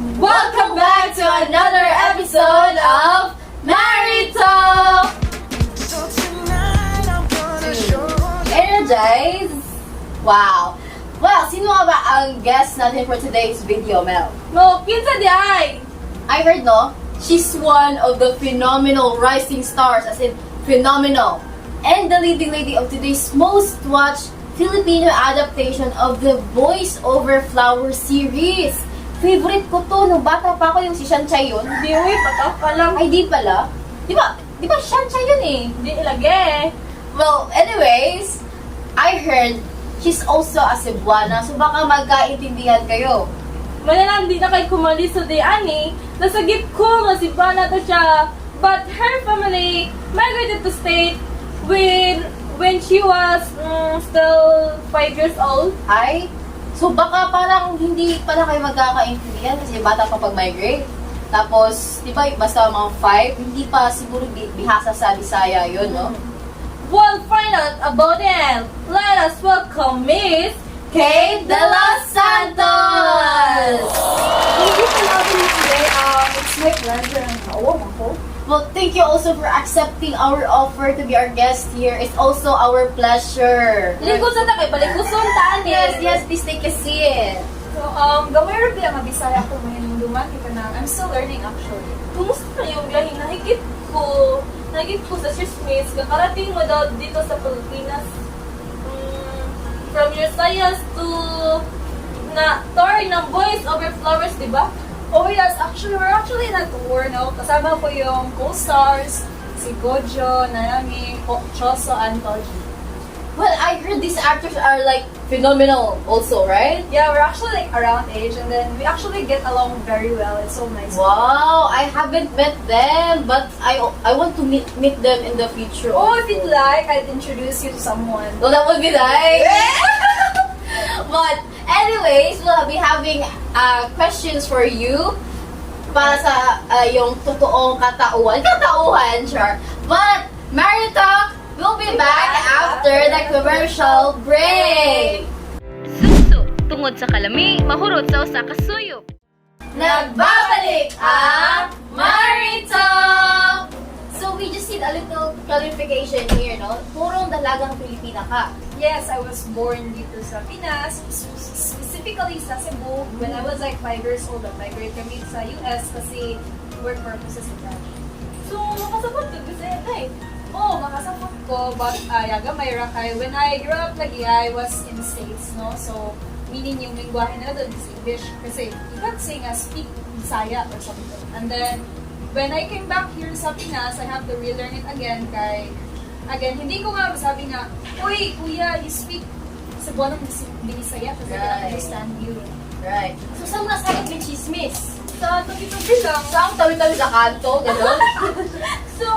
Welcome back to another episode of Marito! Energize! Wow! Well, sino nga ba ang guest natin for today's video, Mel? No, kinsa di ay? I heard, no? She's one of the phenomenal rising stars, as in phenomenal, and the leading lady of today's most watched Filipino adaptation of the Voice Over Flower series. Favorite ko to, nung bata pa ako yung si Shanchay yun. Di uy, patak pa lang. Ay, di pala. Di ba Shanchay yun eh? Di ilagay. Well, anyways, I heard she's also a Cebuana, so baka magkaintindihan kayo. Malalang di na kay kumali sa di ani. Nasagip ko nga si Bana to siya. But her family migrated to state when she was still 5 years old. Ay, so baka parang hindi pala kayo magkakaintindihan kasi bata pa pag-migrate. Tapos, di ba, basta mga 5, hindi pa siguro bihasa sa Bisaya yun, no? We'll find out about it. Let us welcome Miss Kay De Los Santos! Thank you for having me today. It's my pleasure. Oo, ako. Well, thank you also for accepting our offer to be our guest here. It's also our pleasure. Lingkod sa takay, balik ko taan Yes, please take a seat. So, gamay rin bilang mabisaya ko ngayon duman. Kita na, I'm still learning actually. Kumusta na yung biyahe? Nahigit ko sa Chismis. Kakarating mo daw dito sa Pilipinas. From your science to na tour ng Voice Over Flowers, di ba? Oh yes, actually, we're actually in a tour, no? Kasama ko yung co-stars, si Gojo, Narami, Choso, and Toji. Well, I heard these actors are like phenomenal also, right? Yeah, we're actually like around age, and then we actually get along very well. It's so nice. Wow, I haven't met them, but I want to meet them in the future. Oh, also. if you'd like, I'd introduce you to someone. Well, that would be nice. But anyways, we'll be having questions for you para sa yung totoong katauhan, sure. But Marry Talk will be back after the commercial break. Suso, tungod sa kalami, mahurot sa usa ka suyop. Nagbabalik ang Marry Talk! So we just need a little clarification here, no? Purong dalagang Pilipina ka. Yes, I was born dito sa Pinas, specifically sa Cebu. When I was like 5 years old, nag-migrate kami sa US kasi work purposes and that. So, makasabot ka kasi eh. Oh, makasapot ko, but gamay ra kay. When I grew up lagi, I was in States, no? So, meaning yung lingwahe nila doon is English. Kasi, you can't say nga speak Bisaya or something. And then, when I came back here sa Pinas, I have to relearn it again kay hindi ko nga sabi nga, uy, kuya, you speak Cebuano Bisaya kasi I Right. can understand you. Right. So saan mo nasagap yung chismis? Sa tabi-tabi lang. Saan tawi-tawi sa kanto? Gano'n? So,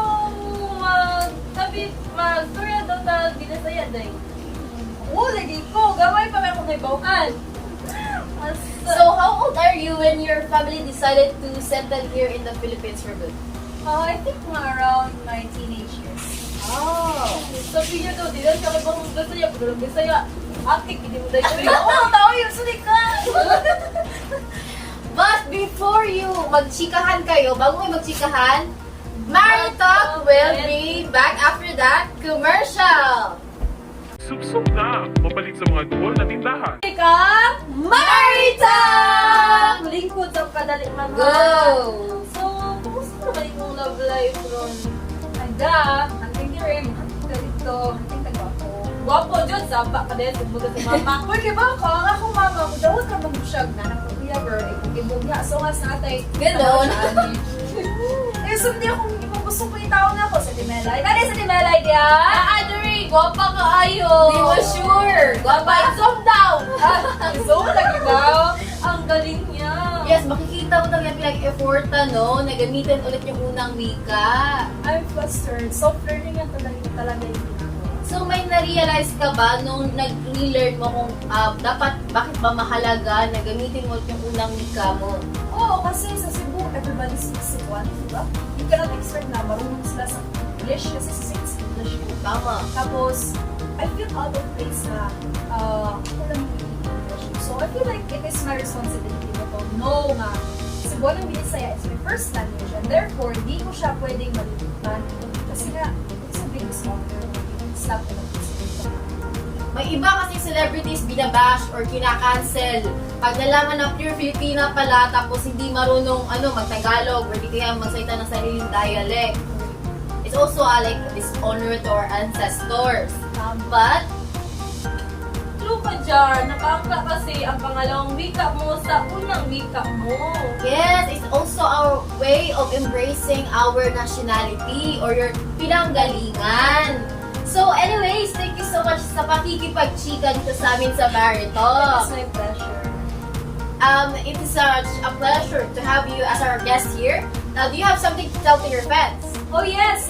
storya daw ta Binasaya day. Oo, lagi ko. Gamay pa may akong naibawaan. So how old are you when your family decided to settle here in the Philippines for good? I think mga around my teenage years. Oh. Sabi niya daw, di lang siya kay Bang Bisaya, pag Bisaya, akik, hindi mo dahil yun. Oo, tao yun. Sulit ka. But before you magchikahan kayo, bago kayo magchikahan, Marry Talk will be back after that commercial. Sup-sup na! Mapalit sa mga duol na tindahan. Ika, Marry Talk! lingkod sa kadali man. Go! So, kumusta naman yung love life, Ron? Ada, anting ni Rim. Anting ka dito. Anting ka gwapo. Gwapo, Diyos, saba ka din, subuga sa mama. Uy, di ba ako? Ang akong mama, dawat ka mag-usyag na nakukuya, bro. Ibog niya. So, nga sa atay. Ganon. Eh, so, hindi akong gusto ko yung tao na ako sa Timelay. Kaya sa Timelay, diya? Adri, gwapa ka ayo. Di mo sure. Gabay, zoom down. So, lagi daw. Ang galing niya. Yes, makikita mo talaga pinag-effortan, no? Na gamitin ulit yung unang wika. I'm flustered. Soft learning yan talaga yung ginagawa. So, may na-realize ka ba nung nag-relearn mo kung bakit ba mahalaga na gamitin mo ulit yung unang wika mo? Oo, kasi sa Cebu, everybody speaks Cebuano, diba? You cannot expect na marunong sila sa English kasi sa English. Tama. Tapos, I feel out of place na ako lang yung English. So, I feel like it is my responsibility na to know nga Cebuano Binisaya is my first language and therefore, di ko siya pwedeng malimutan. Kasi nga, it's a big honor. Slap ko lang. May iba kasi celebrities binabash or kinakancel. Pag nalaman na pure Filipina pala, tapos hindi marunong mag-Tagalog or di kaya magsalita ng sariling dialect. It's also like a dishonor to our ancestors. But, True ka dyan. Nakaka kasi ang pangalawang wika mo sa unang wika mo. yes, it's also our way of embracing our nationality or your pinanggalingan. So anyways, thank you so much sa pakikipag-chika dito sa amin sa Barito. It's my pleasure. It is such a pleasure to have you as our guest here. Now, do you have something to tell to your fans? Oh yes.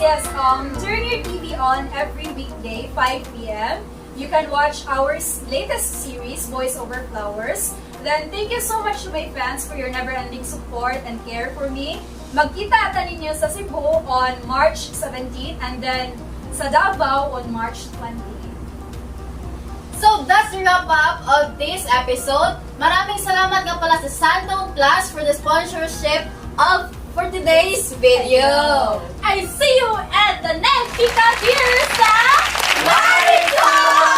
Turn your TV on every weekday, 5 p.m. You can watch our latest series, Boys Over Flowers. Then, thank you so much to my fans for your never-ending support and care for me. Magkita ata ninyo sa Cebu on March 17 and then sa Davao on March 20. So, that's the wrap-up of this episode. Maraming salamat nga pala sa Sandong Plus for the sponsorship for today's video. I see you at the next Pika here sa Barito!